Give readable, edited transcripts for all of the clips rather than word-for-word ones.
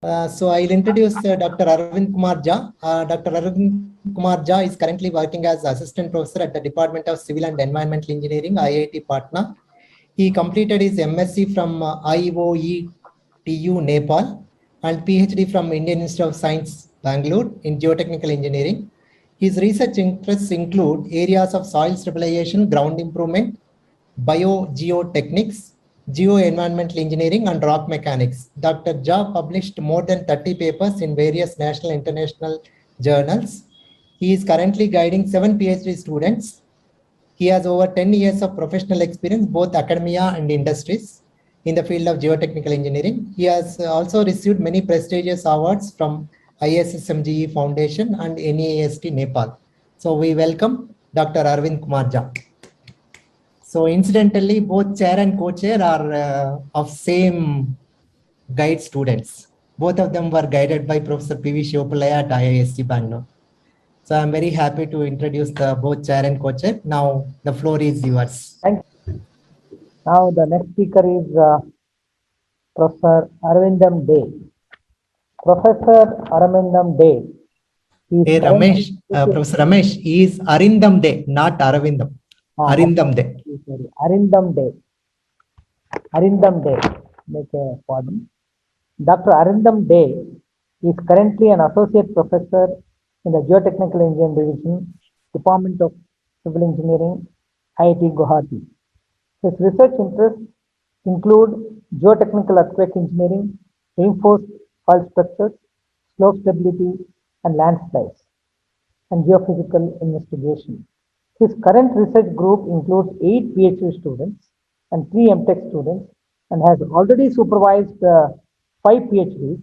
So I'll introduce Dr. Arvind Kumar Jha. Dr. Arvind Kumar Jha is currently working as Assistant Professor at the Department of Civil and Environmental Engineering, IIT Patna. He completed his MSc from IOETU, Nepal, and PhD from Indian Institute of Science, Bangalore, in Geotechnical Engineering. His research interests include areas of soil stabilization, ground improvement, biogeotechnics, geoenvironmental engineering, and rock mechanics. Dr. Jha published more than 30 papers in various national and international journals. He is currently guiding 7 PhD students. He has over 10 years of professional experience, both academia and industries, in the field of geotechnical engineering. He has also received many prestigious awards from ISSMGE Foundation and NEAST Nepal. So we welcome Dr. Arvind Kumar Jha. So incidentally, both chair and co-chair are of same guide students. Both of them were guided by Professor P.V. Shivapallaya at IISc Bangalore. So I'm very happy to introduce the both chair and co-chair. Now the floor is yours. Thanks. Now the next speaker is Professor Arvindam Dey. Professor Arvindam Dey. Hey Ramesh, Professor Ramesh, he is Arindam Dey, not Aravindam. Arindam Dey. Sorry, Arindam Dey. Arindam Dey. Make a pardon. Dr. Arindam Dey is currently an associate professor in the Geotechnical Engineering Division, Department of Civil Engineering, IIT Guwahati. His research interests include geotechnical earthquake engineering, reinforced fault structures, slope stability, and landslides, and geophysical investigation. His current research group includes 8 PhD students and 3 MTech students, and has already supervised 5 PhDs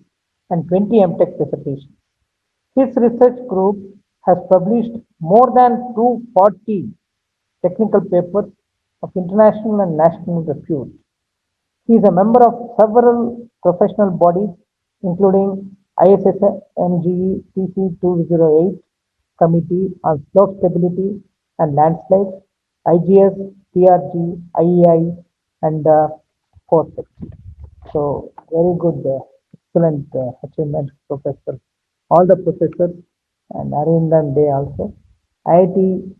and 20 MTech dissertations. His research group has published more than 240 technical papers of international and national repute. He is a member of several professional bodies, including ISSMGE TC 208 Committee on Slope Stability and Landslides, IGS, TRG, IEI, and FORSEC. So, very good, excellent achievement, Professor. All the professors and Arindam Dey also. IIT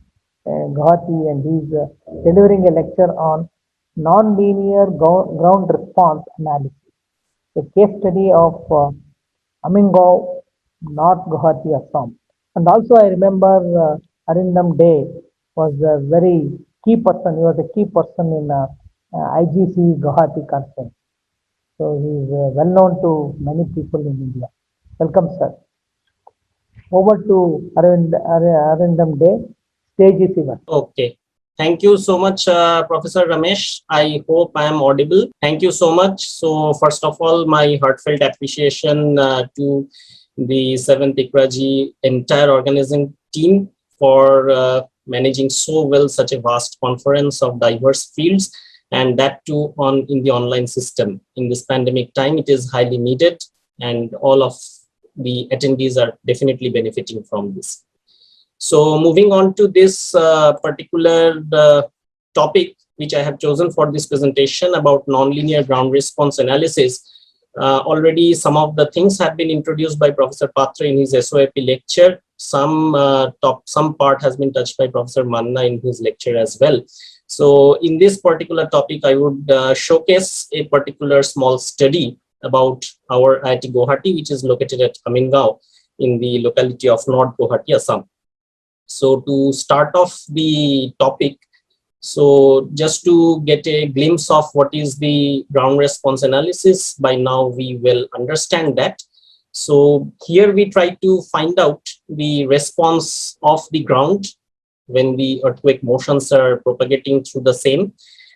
Guwahati, and he is delivering a lecture on non-linear ground response analysis, a case study of Amingao, North Guwahati, Assam. And also I remember Arindam Dey was a very key person. He was a key person in IGC Guwahati conference. So he is well known to many people in India. Welcome, sir. Over to Arindam Dey. Stage is yours. Okay. Thank you so much, Professor Ramesh. I hope I am audible. Thank you so much. So first of all, my heartfelt appreciation to the 7th ICRA entire organizing team for managing so well such a vast conference of diverse fields, and that too in the online system. In this pandemic time, it is highly needed, and all of the attendees are definitely benefiting from this. So moving on to this particular topic, which I have chosen for this presentation about nonlinear ground response analysis. Already some of the things have been introduced by Professor Patra in his SOAP lecture. Some part has been touched by Professor Manna in his lecture as well. So in this particular topic, I would showcase a particular small study about our IIT Guwahati, which is located at Amingao in the locality of North Guwahati, Assam. So to start off the topic, so just to get a glimpse of what is the ground response analysis, by now we will understand that. So here we try to find out the response of the ground when the earthquake motions are propagating through the same.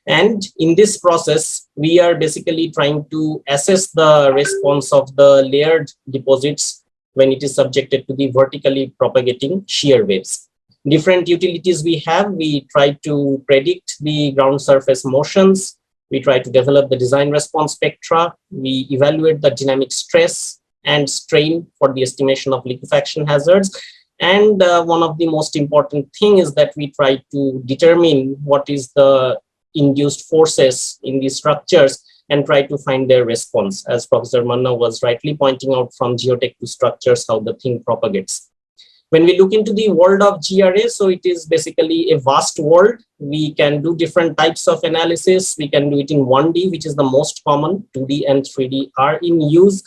And in this process, we are basically trying to assess the response of the layered deposits when it is subjected to the vertically propagating shear waves. Different utilities we have, we try to predict the ground surface motions, we try to develop the design response spectra, we evaluate the dynamic stress and strain for the estimation of liquefaction hazards. And one of the most important thing is that we try to determine what is the induced forces in these structures and try to find their response. As Professor Manna was rightly pointing out, from geotech to structures, how the thing propagates. When we look into the world of GRA, so it is basically a vast world. We can do different types of analysis. We can do it in 1D, which is the most common. 2D and 3D are in use.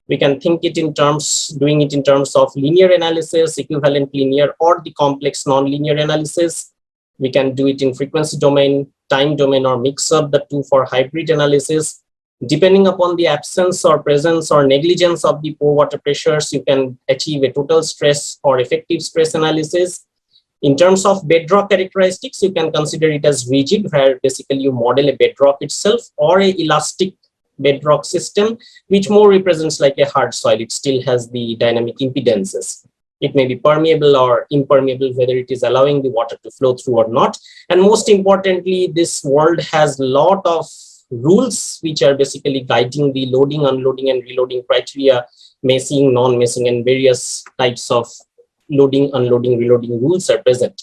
We can think it in terms, doing it in terms of linear analysis, equivalent linear, or the complex nonlinear analysis. We can do it in frequency domain, time domain, or mix up the two for hybrid analysis. Depending upon the absence or presence or negligence of the pore water pressures, you can achieve a total stress or effective stress analysis. In terms of bedrock characteristics, you can consider it as rigid, where basically you model a bedrock itself, or a elastic bedrock system, which more represents like a hard soil. It still has the dynamic impedances. It may be permeable or impermeable, whether it is allowing the water to flow through or not. And most importantly, this world has a lot of rules which are basically guiding the loading, unloading, and reloading criteria, meshing, non-meshing, and various types of loading, unloading, reloading rules are present.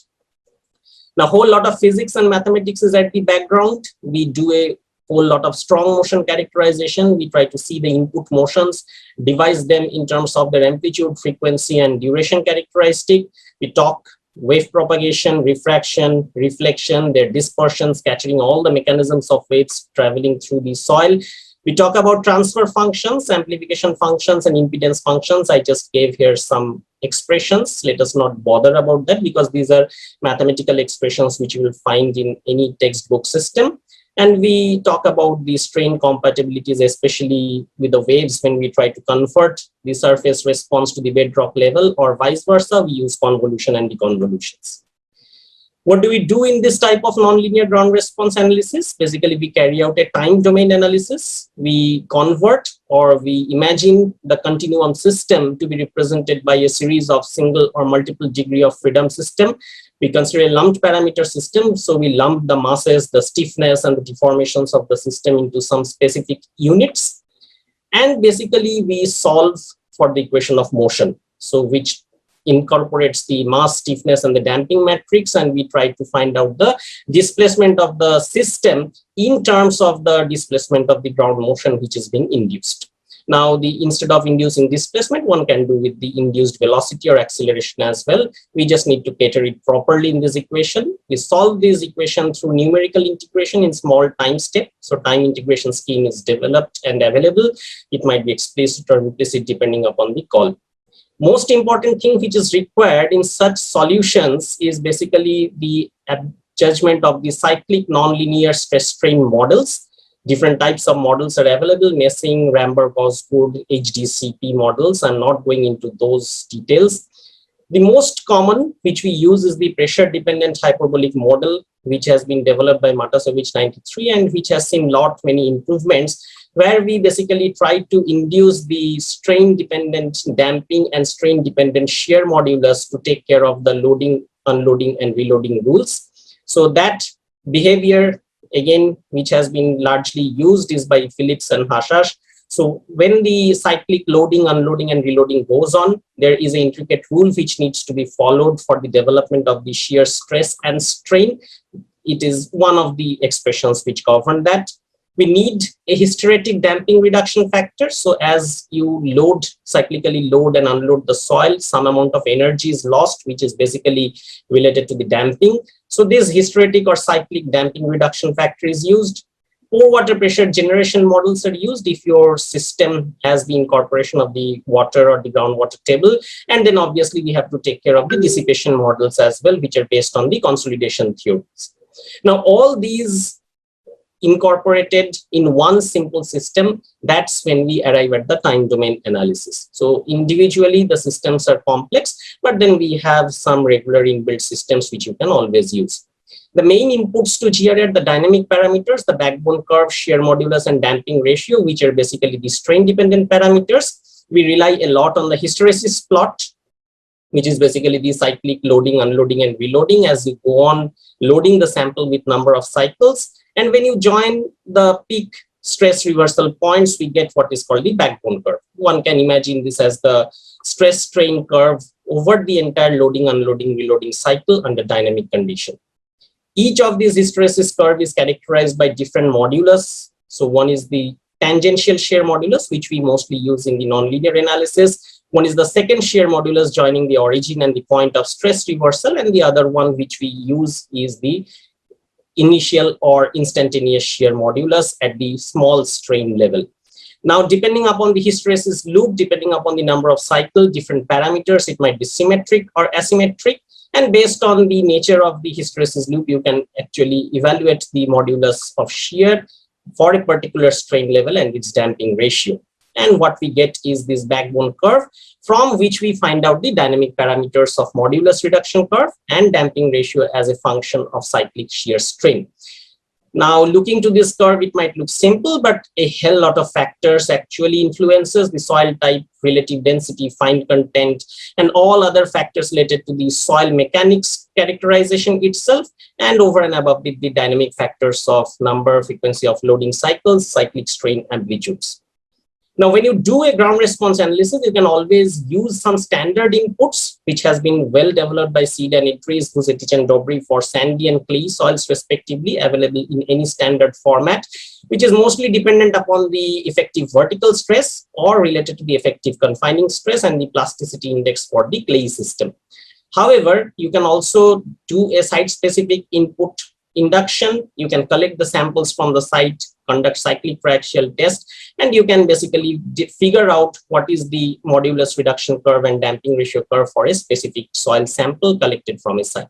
Now, a whole lot of physics and mathematics is at the background. We do a whole lot of strong motion characterization. We try to see the input motions, devise them in terms of their amplitude, frequency, and duration characteristic. We talk wave propagation, refraction, reflection, their dispersion, scattering, all the mechanisms of waves traveling through the soil. We talk about transfer functions, amplification functions, and impedance functions. I just gave here some expressions. Let us not bother about that, because these are mathematical expressions which you will find in any textbook system. And we talk about the strain compatibilities, especially with the waves. When we try to convert the surface response to the bedrock level, or vice versa, we use convolution and deconvolutions. What do we do in this type of nonlinear ground response analysis? Basically, we carry out a time domain analysis. We convert, or we imagine the continuum system to be represented by a series of single or multiple degree of freedom system. We consider a lumped parameter system. So we lump the masses, the stiffness, and the deformations of the system into some specific units. And basically, we solve for the equation of motion, so which incorporates the mass, stiffness, and the damping matrix, and we try to find out the displacement of the system in terms of the displacement of the ground motion which is being induced. Now, instead of inducing displacement, one can do with the induced velocity or acceleration as well. We just need to cater it properly in this equation. We solve this equation through numerical integration in small time step. So time integration scheme is developed and available. It might be explicit or implicit depending upon the call. Most important thing which is required in such solutions is basically the judgment of the cyclic nonlinear stress strain models. Different types of models are available: meshing, Ramberg, Osgood, HDCP models. I'm not going into those details. The most common which we use is the pressure dependent hyperbolic model, which has been developed by Matasevich 93 and which has seen many improvements, where we basically try to induce the strain dependent damping and strain dependent shear modulus to take care of the loading, unloading, and reloading rules. So that behavior, again, which has been largely used, is by Phillips and Hashash. So when the cyclic loading, unloading, and reloading goes on, there is an intricate rule which needs to be followed for the development of the shear stress and strain. It is one of the expressions which govern that. We need a hysteretic damping reduction factor. So as you cyclically load and unload the soil, some amount of energy is lost, which is basically related to the damping. So this hysteretic or cyclic damping reduction factor is used. Pore water pressure generation models are used if your system has the incorporation of the water or the groundwater table. And then obviously we have to take care of the dissipation models as well, which are based on the consolidation theories. Now, all these incorporated in one simple system, that's when we arrive at the time domain analysis. So individually the systems are complex, but then we have some regular inbuilt systems which you can always use. The main inputs to GRA are the dynamic parameters, the backbone curve, shear modulus, and damping ratio, which are basically the strain dependent parameters. We rely a lot on the hysteresis plot, which is basically the cyclic loading, unloading, and reloading as you go on loading the sample with number of cycles. And when you join the peak stress reversal points, we get what is called the backbone curve. One can imagine this as the stress strain curve over the entire loading, unloading, reloading cycle under dynamic condition. Each of these hysteresis curve is characterized by different modulus. So one is the tangential shear modulus, which we mostly use in the nonlinear analysis. One is the second shear modulus joining the origin and the point of stress reversal, and the other one which we use is the initial or instantaneous shear modulus at the small strain level. Now, depending upon the hysteresis loop, depending upon the number of cycles, different parameters, it might be symmetric or asymmetric. And based on the nature of the hysteresis loop, you can actually evaluate the modulus of shear for a particular strain level and its damping ratio. And what we get is this backbone curve, from which we find out the dynamic parameters of modulus reduction curve and damping ratio as a function of cyclic shear strain. Now, looking to this curve, it might look simple, but a hell lot of factors actually influences the soil type, relative density, fine content, and all other factors related to the soil mechanics characterization itself, and over and above the dynamic factors of number, frequency of loading cycles, cyclic strain amplitudes. Now, when you do a ground response analysis, you can always use some standard inputs, which has been well developed by Seed and Idris, Vucetich and Dobry for sandy and clay soils respectively, available in any standard format, which is mostly dependent upon the effective vertical stress or related to the effective confining stress and the plasticity index for the clay system. However, you can also do a site-specific input induction. You can collect the samples from the site, conduct cyclic triaxial test, and you can basically figure out what is the modulus reduction curve and damping ratio curve for a specific soil sample collected from a site.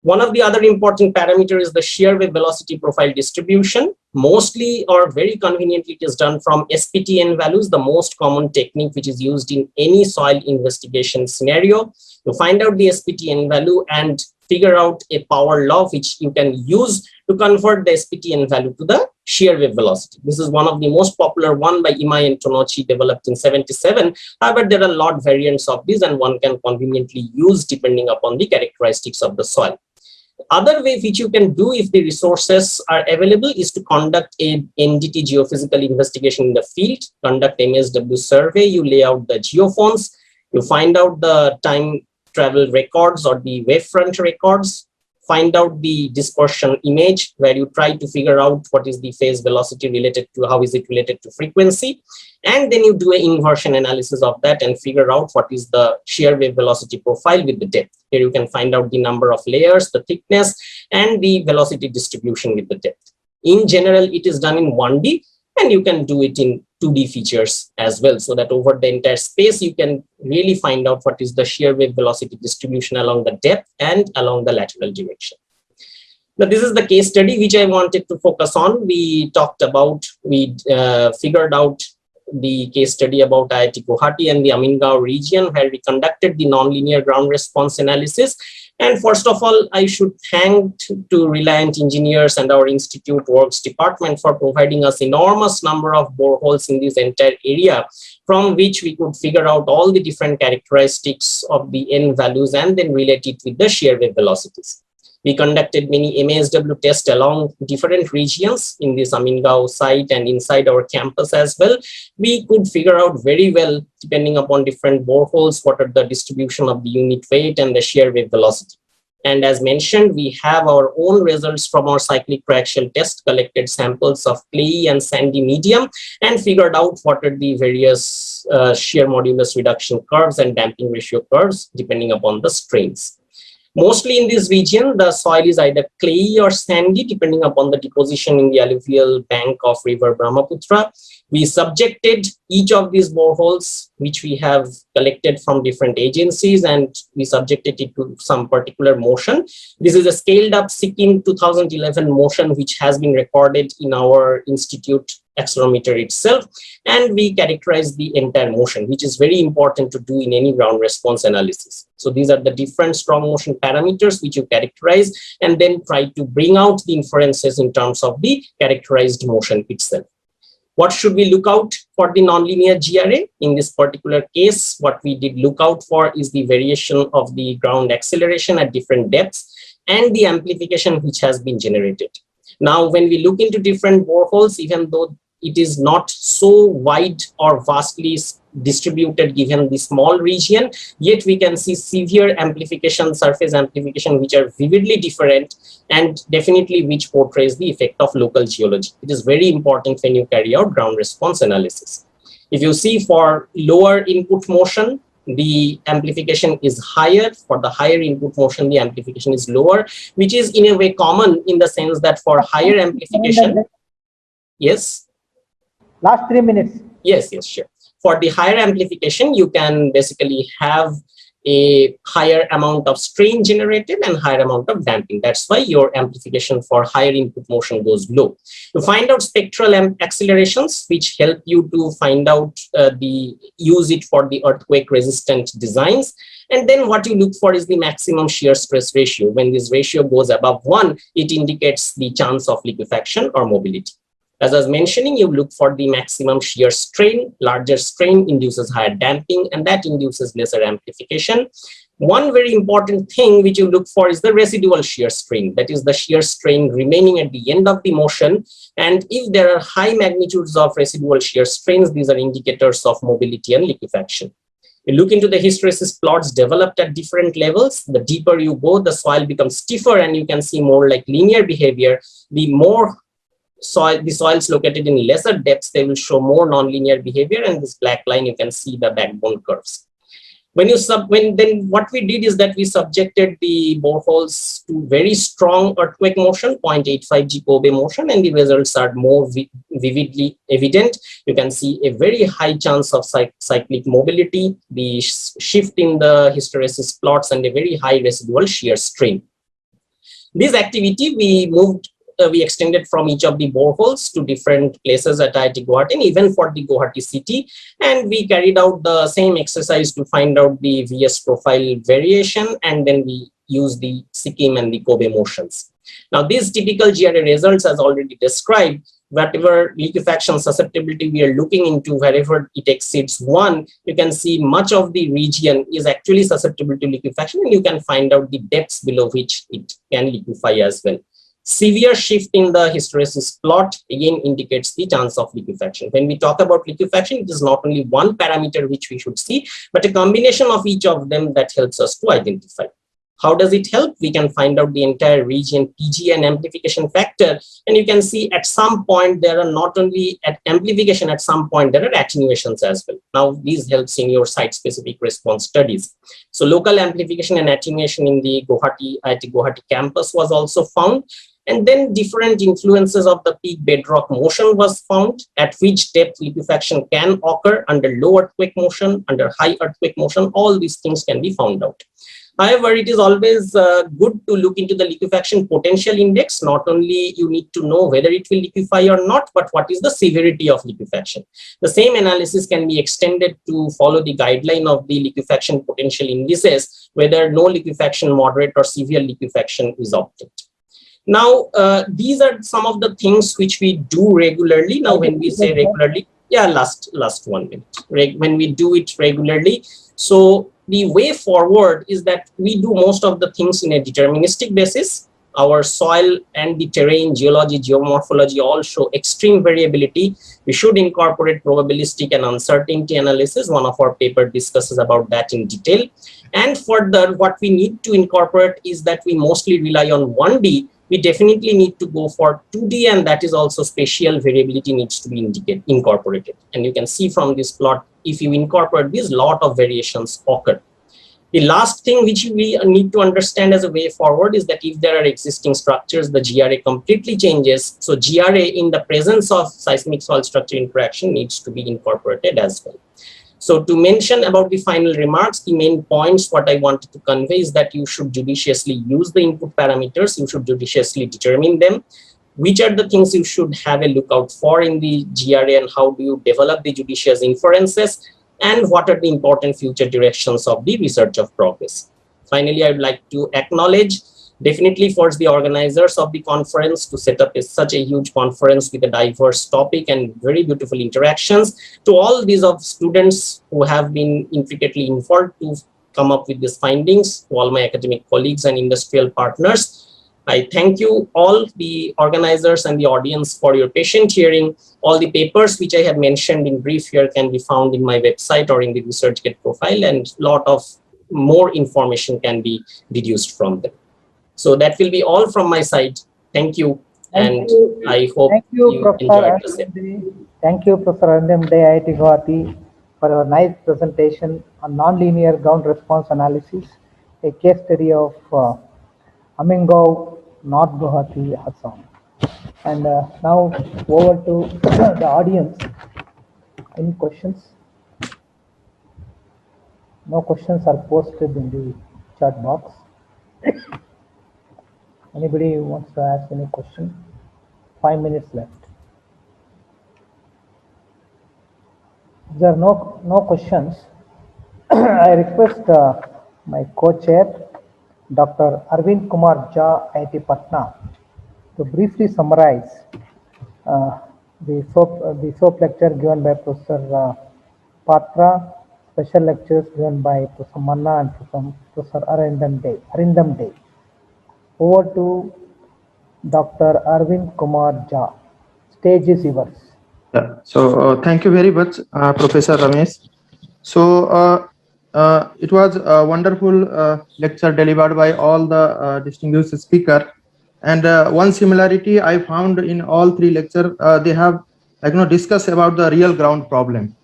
One of the other important parameters is the shear wave velocity profile distribution. Mostly or very conveniently, it is done from SPTN values, the most common technique which is used in any soil investigation scenario. You find out the SPTN value and figure out a power law which you can use to convert the SPTN value to the shear wave velocity. This is one of the most popular one by Imai and Tonocchi, developed in 77. However, there are a lot of variants of this, and one can conveniently use depending upon the characteristics of the soil. Other way which you can do if the resources are available is to conduct a NDT geophysical investigation in the field, conduct MSW survey, you lay out the geophones, you find out the time travel records or the wavefront records, find out the dispersion image where you try to figure out what is the phase velocity related to, how is it related to frequency, and then you do an inversion analysis of that and figure out what is the shear wave velocity profile with the depth. Here you can find out the number of layers, the thickness, and the velocity distribution with the depth. In general, it is done in 1D, and you can do it in 2D features as well, so that over the entire space, you can really find out what is the shear wave velocity distribution along the depth and along the lateral direction. Now, this is the case study which I wanted to focus on. We talked about, we figured out the case study about IIT Guwahati and the Amin-Gao region, where we conducted the nonlinear ground response analysis. And first of all, I should thank to Reliant Engineers and our Institute Works department for providing us enormous number of boreholes in this entire area, from which we could figure out all the different characteristics of the N values and then relate it with the shear wave velocities. We conducted many MASW tests along different regions in this Amin-Gao site and inside our campus as well. We could figure out very well, depending upon different boreholes, what are the distribution of the unit weight and the shear wave velocity. And as mentioned, we have our own results from our cyclic triaxial test, collected samples of clay and sandy medium, and figured out what are the various shear modulus reduction curves and damping ratio curves, depending upon the strains. Mostly in this region, the soil is either clay or sandy, depending upon the deposition in the alluvial bank of river Brahmaputra. We subjected each of these boreholes, which we have collected from different agencies, and we subjected it to some particular motion. This is a scaled up Sikkim 2011 motion, which has been recorded in our institute accelerometer itself, and we characterize the entire motion, which is very important to do in any ground response analysis. So these are the different strong motion parameters which you characterize and then try to bring out the inferences in terms of the characterized motion itself. What should we look out for the nonlinear GRA? In this particular case, what we did look out for is the variation of the ground acceleration at different depths and the amplification which has been generated. Now, when we look into different boreholes, even though it is not so wide or vastly distributed given the small region, yet we can see severe amplification, surface amplification, which are vividly different and definitely which portrays the effect of local geology. It is very important when you carry out ground response analysis. If you see for lower input motion, the amplification is higher. For the higher input motion, the amplification is lower, which is in a way common in the sense that for higher amplification, yes? Last 3 minutes. Yes, sure. For the higher amplification, you can basically have a higher amount of strain generated and higher amount of damping. That's why your amplification for higher input motion goes low. You find out spectral accelerations, which help you to find out use it for the earthquake resistant designs. And then what you look for is the maximum shear stress ratio. When this ratio goes above 1, it indicates the chance of liquefaction or mobility. As I was mentioning, you look for the maximum shear strain. Larger strain induces higher damping, and that induces lesser amplification. One very important thing which you look for is the residual shear strain. That is the shear strain remaining at the end of the motion. And if there are high magnitudes of residual shear strains, these are indicators of mobility and liquefaction. You look into the hysteresis plots developed at different levels. The deeper you go, the soil becomes stiffer and you can see more like linear behavior. The more the soils located in lesser depths, they will show more nonlinear behavior, and this black line you can see the backbone curves. Then what we did is that we subjected the boreholes to very strong earthquake motion, 0.85 G Kobe motion, and the results are more vividly evident. You can see a very high chance of cyclic mobility, the shift in the hysteresis plots, and a very high residual shear strain. This activity we extended from each of the boreholes to different places at IIT Guwahati, even for the Guwahati city. And we carried out the same exercise to find out the VS profile variation, and then we used the Sikkim and the Kobe motions. Now, these typical GRA results, as already described, whatever liquefaction susceptibility we are looking into, wherever it exceeds 1, you can see much of the region is actually susceptible to liquefaction, and you can find out the depths below which it can liquefy as well. Severe shift in the hysteresis plot again indicates the chance of liquefaction. When we talk about liquefaction, it is not only one parameter which we should see, but a combination of each of them that helps us to identify. How does it help? We can find out the entire region PG and amplification factor, and you can see at some point there are not only at amplification, at some point there are attenuations as well. Now these helps in your site-specific response studies. So local amplification and attenuation in the IIT Guwahati campus was also found. And then different influences of the peak bedrock motion was found, at which depth liquefaction can occur under low earthquake motion, under high earthquake motion. All these things can be found out. However, it is always good to look into the liquefaction potential index. Not only you need to know whether it will liquefy or not, but what is the severity of liquefaction. The same analysis can be extended to follow the guideline of the liquefaction potential indices, whether no liquefaction, moderate or severe liquefaction is opted. Now, these are some of the things which we do regularly. Now, when we say regularly, yeah, last 1 minute, when we do it regularly. So the way forward is that we do most of the things in a deterministic basis. Our soil and the terrain, geology, geomorphology all show extreme variability. We should incorporate probabilistic and uncertainty analysis. One of our paper discusses about that in detail. And further, what we need to incorporate is that we mostly rely on 1D. We definitely need to go for 2D, and that is also spatial variability needs to be incorporated. And you can see from this plot, if you incorporate this, lot of variations occur. The last thing which we need to understand as a way forward is that if there are existing structures, the GRA completely changes. So GRA in the presence of seismic soil structure interaction needs to be incorporated as well. So to mention about the final remarks, the main points what I wanted to convey is that you should judiciously use the input parameters, you should judiciously determine them. Which are the things you should have a lookout for in the GRA, and how do you develop the judicious inferences, and what are the important future directions of the research of progress. Finally, I would like to acknowledge definitely for the organizers of the conference to set up such a huge conference with a diverse topic and very beautiful interactions. To all these of students who have been intricately involved to come up with these findings, to all my academic colleagues and industrial partners, I thank you all the organizers and the audience for your patient hearing. All the papers which I have mentioned in brief here can be found in my website or in the ResearchGate profile, and a lot of more information can be deduced from them. So that will be all from my side. Thank you. Thank you. I hope Thank you, you Professor enjoyed the session. Arindam Dey. Thank you, Professor Arindam Dey, IIT Guwahati, for your nice presentation on nonlinear ground response analysis, a case study of Amingao, North Guwahati, Assam. And now over to the audience. Any questions? No questions are posted in the chat box. Anybody who wants to ask any question? 5 minutes left. If there are no questions, I request my co-chair, Dr. Arvind Kumar Jha, IIT Patna, to briefly summarize the SOAP lecture given by Professor Patra, special lectures given by Professor Manna and Professor Arindam Dey. Over to Dr. Arvind Kumar Jha. Stage is yours. Yeah. So thank you very much, Professor Ramesh. So it was a wonderful lecture delivered by all the distinguished speaker. And one similarity I found in all three lectures, they have discussed about the real ground problem.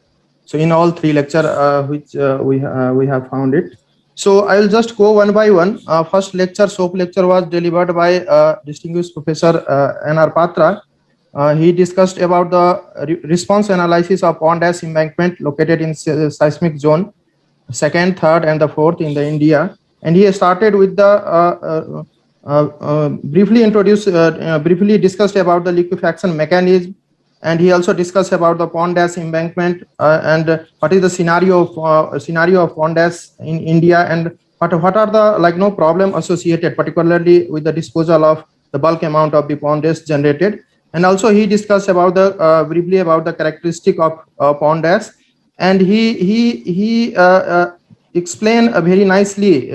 So in all three lectures, which we have found it. So I will just go one by one. First lecture, SOAP lecture, was delivered by distinguished Professor N.R. Patra. He discussed about the response analysis of pond ash embankment located in seismic zone, second, third, and the fourth in the India. And he started with the briefly discussed about the liquefaction mechanism, and he also discussed about the pond ash embankment and what is the scenario of pond ash in India, and what are the problem associated, particularly with the disposal of the bulk amount of the pond ash generated. And also he discussed about the briefly about the characteristic of pond ash, and he explained very nicely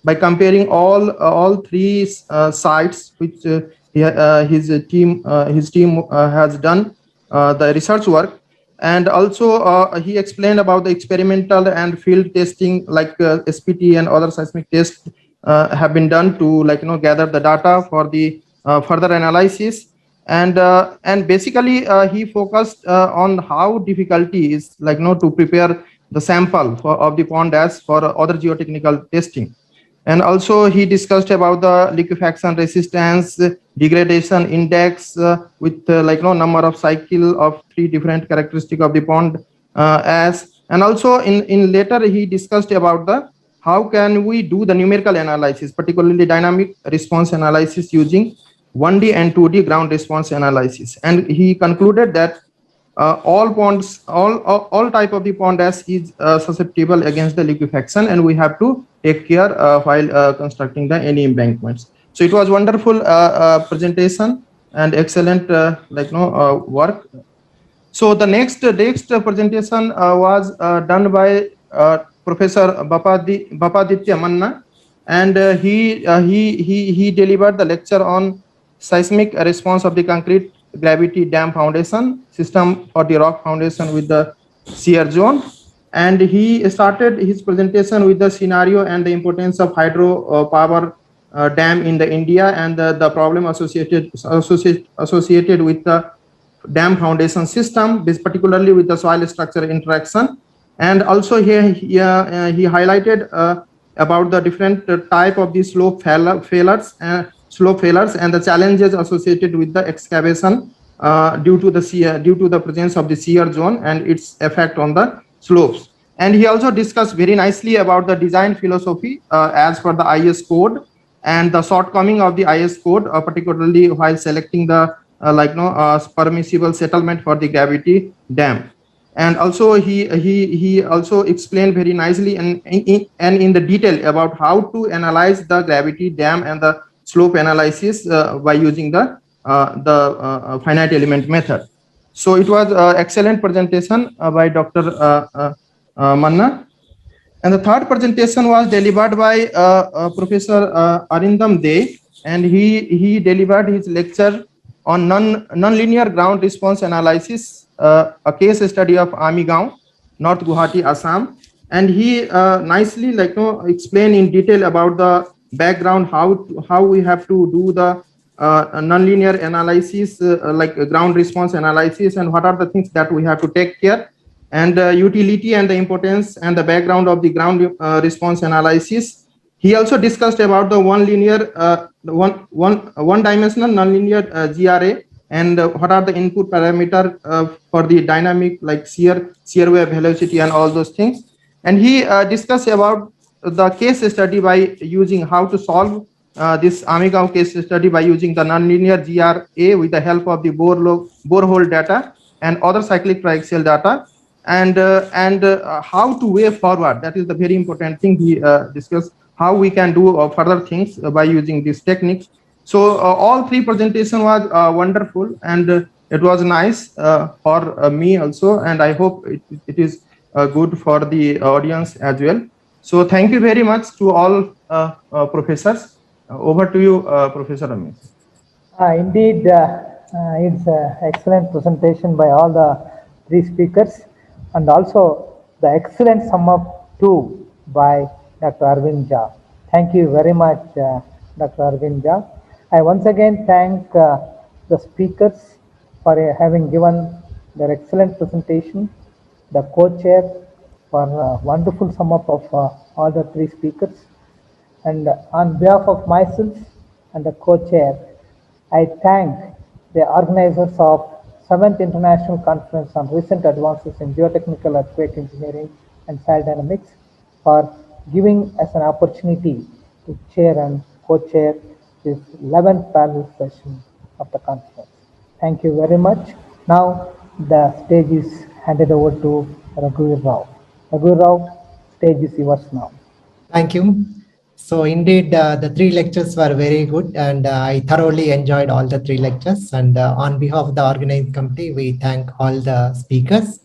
by comparing all three sites which his team has done the research work. And also he explained about the experimental and field testing, like SPT and other seismic tests have been done to gather the data for the further analysis. And basically he focused on how difficulty is to prepare the sample of the pond ash for other geotechnical testing. And also he discussed about the liquefaction resistance, degradation index with number of cycle of 3 different characteristics of the pond ash. And also in later he discussed about the how can we do the numerical analysis, particularly dynamic response analysis using 1D and 2D ground response analysis. And he concluded that all ponds, all type of the pond ash is susceptible against the liquefaction, and we have to take care while constructing any embankments. So it was wonderful presentation and excellent work. So the next presentation was done by Professor Bapaditya Manna, and he delivered the lecture on seismic response of the concrete gravity dam foundation system for the rock foundation with the shear zone. And he started his presentation with the scenario and the importance of hydro power dam in the India, and the problem associated with the dam foundation system, particularly with the soil structure interaction. And also here he highlighted about the different type of the slope failures and the challenges associated with the excavation due to the presence of the shear zone and its effect on the slopes. And he also discussed very nicely about the design philosophy as per the IS code and the shortcoming of the IS code, particularly while selecting the permissible settlement for the gravity dam. And also he also explained very nicely and in the detail about how to analyze the gravity dam and the slope analysis by using the finite element method. So it was excellent presentation by Dr. Manna. And the third presentation was delivered by Professor Arindam Dey, and he delivered his lecture on non-linear ground response analysis, a case study of Amigaon, North Guwahati, Assam. And he nicely explained in detail about the background, how we have to do the nonlinear analysis, like ground response analysis, and what are the things that we have to take care, and utility and the importance and the background of the ground response analysis. He also discussed about the one-dimensional nonlinear GRA, and what are the input parameter for the dynamic, like shear wave velocity and all those things. And he discussed about the case study by using how to solve this Amigaon case study by using the nonlinear GRA with the help of the borehole data and other cyclic triaxial data, and how to way forward. That is the very important thing he discussed, how we can do further things by using these techniques. So all three presentation was wonderful, and it was nice for me also, and I hope it is good for the audience as well. So thank you very much to all professors. Over to you, Professor Ramesh. Indeed, it's an excellent presentation by all the three speakers, and also the excellent sum up too by Dr. Arvind Jha. Thank you very much, Dr. Arvind Jha. I once again thank the speakers for having given their excellent presentation, the co-chair for a wonderful sum up of all the three speakers. And on behalf of myself and the co-chair, I thank the organizers of 7th International Conference on Recent Advances in Geotechnical Earthquake Engineering and Soil Dynamics for giving us an opportunity to chair and co-chair this 11th panel session of the conference. Thank you very much. Now the stage is handed over to Raghuveer Rao. Raghuveer Rao, stage is yours now. Thank you. So indeed, the three lectures were very good, and I thoroughly enjoyed all the three lectures. And on behalf of the organizing committee, we thank all the speakers.